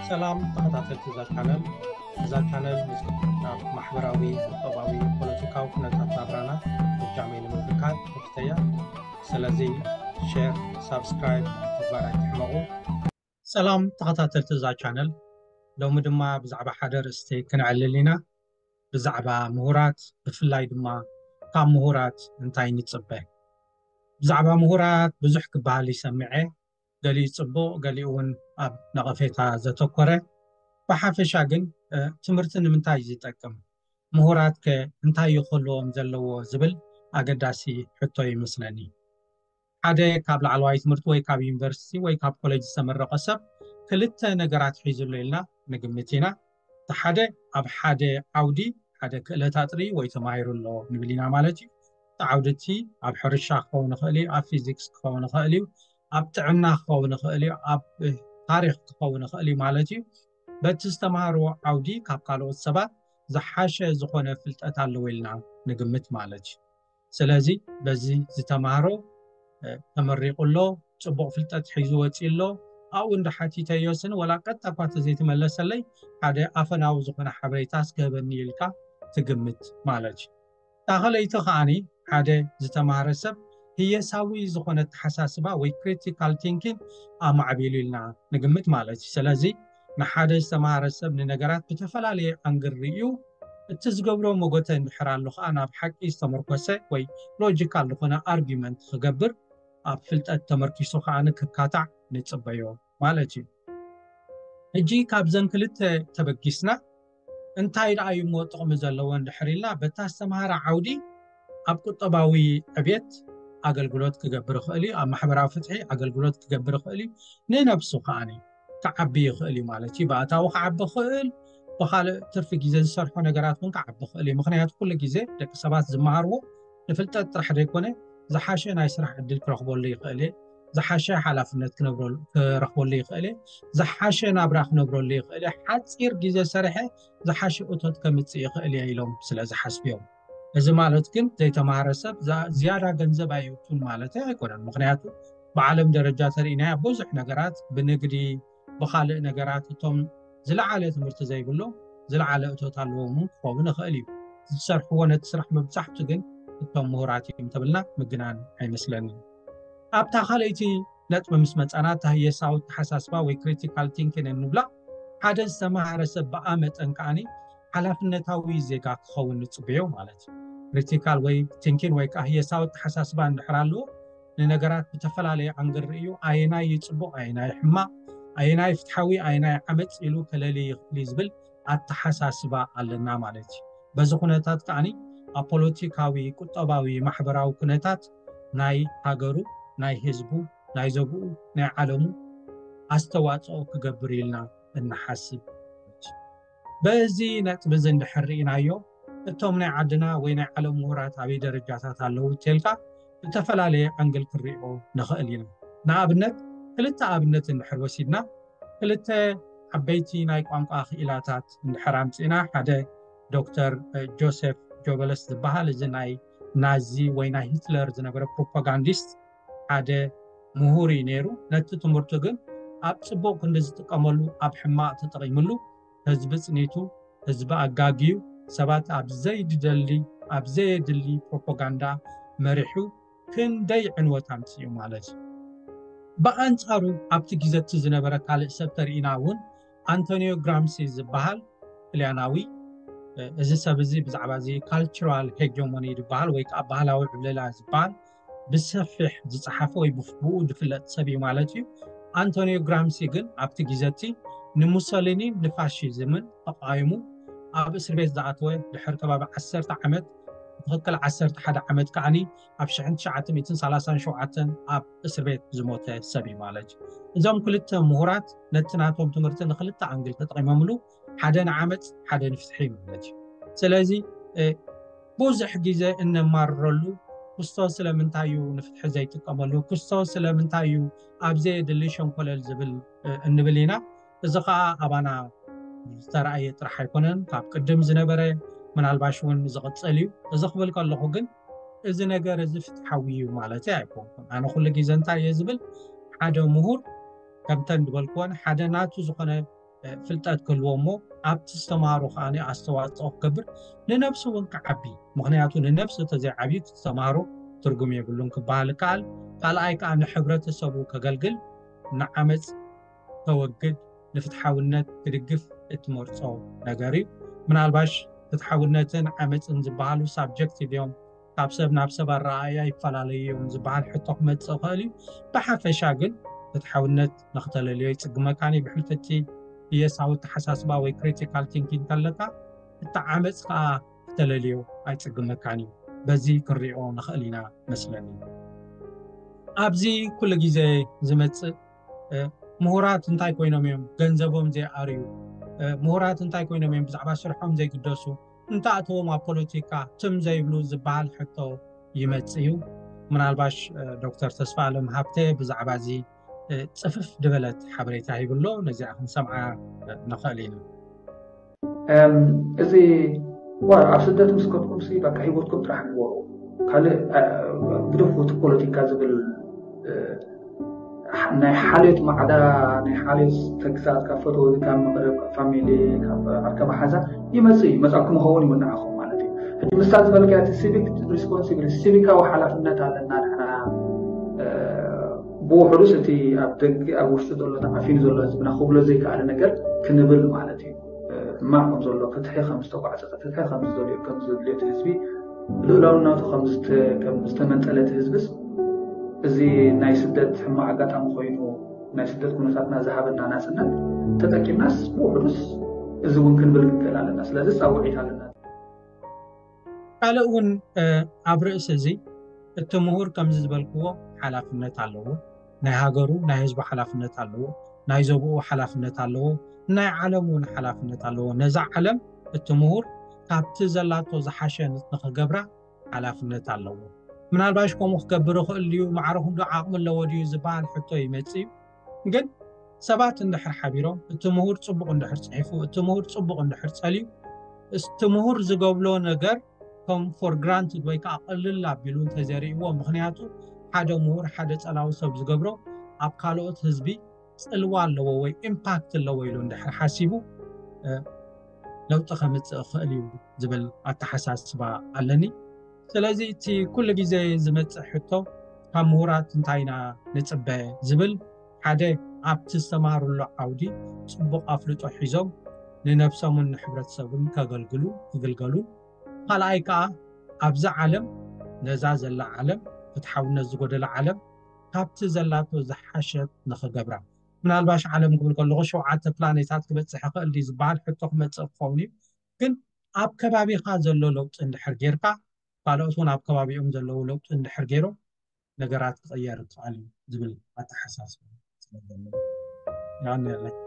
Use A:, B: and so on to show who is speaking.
A: سلام تخطاتل تزا channel محبراوي قطباوي بوليتيكاو كنتات نابرانا بجامعين مملكات مفتيا سلازي شير سبسكرايب تبارك حمقو سلام تخطاتل تزا channel لو مدما بزعبا حدر استي كنعللينا بزعبا مهورات بفلاي دما كام مهورات انتاي نتصبه بزعبا مهورات بزح كبالي سمعي قالي يصبو قالي اون اب نقفيتا زتوكره بحافشا ግን ትምህርትን ምንታይ ይጠቅም ምሁራት ከእንታይ ይخلዎም ዘለዎ ዝብል አገዳሲ ሕቶ ይመስለኒ ሓደ ካብ ላዕለዋይ ትምህርቲ ወይ ካብ ዩኒቨርሲቲ ወይ ካብ ኮሌጅ ዝተመረቀ ሰብ ክልተ ነገራት ሒዙሉ ኢልና ንግምት ኢና ሓደ ኣብ ሓደ ዓውዲ ሓደ ክእለት ኣጥሪ ወይ ተማሂሩሎ ንብል ኢና ማለት እዩ ዓውድቲ ኣብ ሕርሻ ክኸውን ይኽእል እዩ ኣብ ፊዚክስ ክኸውን ይኽእል እዩ ኣብ ጥዕና ክኸውን ይኽእል እዩ ኣብ ታሪክ ክኸውን ይኽእል እዩ ማለት እዩ በቲ ዝተማሃሮ ዓውዲ ካብ ካልኦት ሰባት ዝሓሸ ዝኾነ ፍልጠት ኣለዎ ኢልና ንግምት ማለት እዩ ስለዚ በዚ ዝተማሃሮ ተመሪቁሎ ጽቡቕ ፍልጠት ሒዙ ወፂሎ ኣብኡ እንዳሓቲተዮስን ወላ ቀጥታ እኳ ተዘይተመለሰለይ ሓደ ኣፈናዊ ዝኾነ ሓበሬታ ስክህበኒ ኢልካ ትግምት ማለት እዩ ታኸለይቲ ከዓኒ ሓደ ዝተማሃረ ሰብ ህየሳዊ ዝኾነ ተሓሳስባ ወይ ክሪቲካል ቲንኪንግ ኣማዕቢሉ ኢልና ንግምት ማለት እዩ ስለዚ ንሓደ ዝተማሃረ ሰብ ንነገራት ብተፈላለየ ኣንግል ርኢዩ እቲ ዝገብሮ ሞጎተ እንድሕር ኣሎ ከዓ ናብ ሓቂ ዝተመርኮሰ ወይ ሎጂካል ዝኾነ ኣርጊመንት ክገብር ኣብ ፍልጠት ተመርኪሱ ከዓ ንክካታዕ ንፅበዮ ማለት እዩ ሕጂ ካብዘን ክልተ ተበጊስና እንታይ ደኣዩ ሞ ጥቕሚ ዘለዎ እንድሕር ኢልና በታ ዝተማሃረ ዓውዲ ኣብ ቁጠባዊ ዕብየት ኣገልግሎት ክገብር ይኽእል እዩ ኣብ ማሕበራዊ ፍትሒ ኣገልግሎት ክገብር ይኽእል እዩ ንነብሱ ከዓኒ كعبي يخلي مالتي باتاو كعبي خل بخال ترفي جيزه زسرحو ነገራት ውን كعبي خل ምክንያቱ ኩሉ ግዜ ደቂ ሰባት ዝማሃርዎ ንፍልጠት ጥራሕ ደይኮነ ዝሓሸ ናይ ስራሕ ዕድል ክረኽበሉ ይኽእል ዝሓሸ ሓላፍነት ክረኽበሉ ይኽእል ዝሓሸ ናብራ ክነብረሉ ይኽእል ሓፂር ግዜ ሰርሐ ዝሓሸ እቶት ከምፅእ ይኽእል ኢሎም ስለ ዝሓስብዮም እዚ ማለት ግን ዘይተማሃረ ሰብ ዝያዳ ገንዘብ ኣይውቱን ማለት ኣይኮነን ምክንያቱ بعالم درجات ترينا بوزح نجارات بنقدي بخالق نجارات توم زلعلة تمرت زي بلو زلعلة توتالومو خونا خاليو تسرحوا نتسرح مبصحت جن توم مهاراتي متبلنا مجنان هاي مثلاً أبتا خاليتي نت بمسمت أنا تهي صوت حساسبا وكريتيكال تينكين النبلا هذا السماع رسب بأمت أنكاني على فنتاوي زيجا خون نتبيو مالتي كريتيكال وي تينكين وي كهي صوت حساسبا نحرالو ንነገራት ብተፈላለየ አንግል ርኢዩ ኣይናይ ይጽቡቕ ኣይናይ ሕማቕ ኣይናይ ፍትሓዊ ኣይናይ ዓመፅ ኢሉ ከለሊ ይኽእል ዝብል ኣተሓሳስባ ኣለና ማለት እዩ በዚ ኩነታት ከዓኒ ኣብ ፖለቲካዊ ቁጠባዊ ማሕበራዊ ኩነታት ናይ ሃገሩ ናይ ህዝቡ ናይ ዘብኡ ናይ ዓለሙ ኣስተዋፅኦ ክገብር ኢልና እንሓስብ በዚ ነጥቢ እንድሕር ርኢናዮ እቶም ናይ ዓድና ወይ ናይ ዓለም ምሁራት ኣበይ ደረጃታት ኣለዉ ተልካ ተፈላለየ አንግል ክሪኦ ንኽእል ኢና ንኣብነት ክልተ ኣብነት እንድሕር ወሲድና ክልተ ዓበይቲ ናይ ቋንቋ ክኢላታት እንድሕር ኣምፂና ሓደ ዶክተር ጆሴፍ ጆበለስ ዝበሃል እዚ ናይ ናዚ ወይ ናይ ሂትለር ዝነበረ ፕሮፓጋንዲስት ሓደ ምሁር ነይሩ ነቲ ትምህርቱ ግን ኣብ ጽቡቕ ክንዲ ዝጥቀመሉ ኣብ ሕማቕ ተጠቒሙሉ ህዝቢ ጽኒቱ ህዝቢ ኣጋጊዩ ሰባት ኣብ ዘይድሊ ፕሮፓጋንዳ መሪሑ ክንደይ ዕንወት ኣምፅኡ ማለት እዩ ብኣንጻሩ ኣብቲ ግዜቲ ዝነበረ ካልእ ሰብ ተርኢና እውን አንቶኒዮ ግራምሲ ዝበሃል ጣልያናዊ እዚ ሰብ እዚ ብዛዕባ እዚ ካልቸራል ሄጌሞኒ ዝበሃል ወይ ከዓ ባህላዊ ዕብለላ ዝበሃል ብሰፊሕ ዝፀሓፈ ወይ ብኡ ዝፍለጥ ሰብ እዩ ማለት እዩ አንቶኒዮ ግራምሲ ግን ኣብቲ ግዜቲ ንሙሶሊኒ ንፋሺዝምን ተቃይሙ ኣብ እስር ቤት ዝኣተወ ድሕሪ ከባቢ 10 ዓመት تخكل 11 عمد كعني ኣብ 1937 ኣብ እስር ቤት ዝሞተ ሰብ ማለት እዞም ክልተ ምሁራት ነትናቶም ትምህርቲ ንክልተ አንግል ተጠቂሞምሉ ሓደ ንዓመፅ ሓደ ንፍትሒ ማለት ስለዚ ብዙሕ ግዜ እንማረሉ ክርስቶስ ስለምንታዩ ንፍትሒ ዘይጥቀመሉ ክርስቶስ ስለምንታዩ ኣብ ዘየድሊ ሸንኮለል ዝብል እንብል ኢና እዚ ከዓ ኣባና ዝተረኣየ ጥራሕ ኣይኮነን ካብ ቅድም ዝነበረ ምናልባሽ እውን ዝቕፅል እዩ እዚ ክብል ከለኹ ግን እዚ ነገር እዚ ፍትሓዊ እዩ ማለት ኣይኮንኩን ኣነ ኩሉ ግዜ እንታይ እየ ዝብል ሓደ ምሁር ከምተን ዝበልክዎን ሓደ ናቱ ዝኾነ ፍልጠት ክህልዎ እሞ ኣብቲ ዝተምሃሮ ከዓኒ ኣስተዋፅኦ ክገብር ንነብሲ እውን ክዓቢ ምክንያቱ ንነብሲ ተዘይዓብዩ ዝተምሃሮ ትርጉም የብሉን ክበሃል ይከኣል ካልኣይ ከዓ ንሕብረተሰቡ ከገልግል ንዓመፅ ከወግድ ንፍትሓውነት ክድግፍ እትመርፆ ነገር እዩ ምናልባሽ ፍትሓውነትን ዓመፅን ዝበሃሉ ሳብጀክቲቭ እዮም ካብ ሰብ ናብ ሰብ ኣረኣእያ ይፈላለዩ እዮም ዝበሃል ሕቶ ክመፅእ ክእል እዩ ብሓፈሻ ግን ፍትሓውነት ንክተለልዮ ይፅግመካኒ ብሕልፈቲ የሳዊ ተሓሳስባ ወይ ክሪቲካል ቲንኪንግ ከለካ እቲ ዓመፅ ከዓ ክተለልዮ ኣይፅግመካን እዩ በዚ ክንሪኦ ንኽእል ኢና መስለኒ ኣብዚ ኩሉ ግዜ ዝመፅእ ምሁራት እንታይ ኮይኖም እዮም ገንዘቦም ዘይኣርዩ ምሁራት እንታይ ኮይኖም እዮም ብዛዕባ ስርሖም ዘይግደሱ እንተኣተዎም ኣብ ፖለቲካ ትም ዘይብሉ ዝበሃል ሕቶ ይመፅእ እዩ ምናልባሽ ዶክተር ተስፋኣለም ሃብተ ብዛዕባ እዚ ፅፍፍ ድበለት ሓበሬታ ይብሎ ነዚኣ ክንሰምዓ ንኽእል ኢና
B: እዚ ኣብ ስደት ምስ ከድኩም በቃ ሂወትኩም ጥራሕ ግበሩ ካልእ ግድፉት ፖለቲካ ዝብል ናይ ሓልዮት ማዕዳ ናይ ሓልዮት ተግሳት ካብ ፈትዎ ካብ መቅረብ ካብ ፋሚሊ ካብ ኣርከባ ሓዛ ይመፅእ እዩ መፃኩም ክኸውን ይምንዓኹም ማለት እዩ ሕጂ ምሳት ዝበልክያት ሲቪክ ሪስፖንሲቢሊቲ ሲቪካዊ ሓላፍነት ኣለና ንሕና ብውሕዱስ እቲ ኣብ ደጊ ኣብ ውሽጢ ዘሎ ተዓፊኑ ዘሎ ህዝብና ክብሎ ዘይከኣለ ነገር ክንብል ማለት እዩ ሕማቅ ከም ዘሎ ፍትሒ ከም ዝተጓዕዘ ፍትሒ ከም ዝደልዮ ከም ዝድልዮ ህዝቢ ልኡላውነቱ ከም ዝተመንጠለት ህዝብስ እዚ ናይ ስደት ሕማቅ ኣጋጣሚ ኮይኑ ናይ ስደት ኩነታትና ዝሃበና ናፅነት ተጠቂምናስ ብውሕዱስ እዚ እውን ክንብል ንክእል ኣለና ስለዚ ፃውዒት ኣለና
A: ካልእ እውን ኣብ ርእሲ እዚ እቲ ምሁር ከምዚ ዝበልክዎ ሓላፍነት ኣለዎ ናይ ሃገሩ ናይ ህዝቡ ሓላፍነት ኣለዎ ናይ ዞብኡ ሓላፍነት ኣለዎ ናይ ዓለም እውን ሓላፍነት ኣለዎ ነዛ ዓለም እቲ ምሁር ካብቲ ዘላቶ ዝሓሸ ንክገብራ ሓላፍነት ኣለዎ ምናልባሽ ከምኡ ክገብር ይኽእል እዩ ማዕረ ክንዶ ዓቕሚ ኣለዎ ድዩ ዝበሃል ሕቶ ይመፅእ እዩ ግን ሰባት እንድሕር ሓቢሮም እቲ ምሁር ፅቡቅ እንድሕር ፅሒፉ እቲ ምሁር ፅቡቅ እንድሕር ፀልዩ እቲ ምሁር ዝገብሎ ነገር ከም ፎር ግራንትድ ወይ ከዓ ቅልል ኣቢሉ እንተዘሪእዎ ምክንያቱ ሓደ ምሁር ሓደ ፀላዊ ሰብ ዝገብሮ ኣብ ካልኦት ህዝቢ ፅልዋ ኣለዎ ወይ ኢምፓክት ኣለዎ ኢሉ እንድሕር ሓሲቡ ለውጢ ከምፅእ ክእል እዩ ዝብል ኣተሓሳስባ ኣለኒ ስለዚ እቲ ኩሉ ግዜ ዝመፅእ ሕቶ ካብ ምሁራት እንታይ ኢና ንፅበ ዝብል ሓደ ኣብቲ ዝተምሃሩሉ ዓውዲ ፅቡቅ ኣፍልጦ ሒዞም ንነብሶምን ንሕብረተሰብን ክግልገሉ ካልኣይ ከዓ ኣብዛ ዓለም ነዛ ዘላ ዓለም ፍትሓውነት ዝጎደለ ዓለም ካብቲ ዘላቶ ዝሓሸት ንክገብራ ምናልባሽ ዓለም ክብል ከለኹ 7 ፕላኔታት ክበፅሕ ይኽእል ድዩ ዝበሃል ሕቶ ክመፅእ ክኸውን እዩ ግን ኣብ ከባቢኻ ዘሎ ለውጢ እንድሕር ጌርካ ካልኦት እውን ኣብ ከባቢኦም ዘለው ለውጢ እንድሕር ገይሮም ነገራት ክቅየር ይኽእል እዩ ዝብል ኣተሓሳስባ ስለዘሎ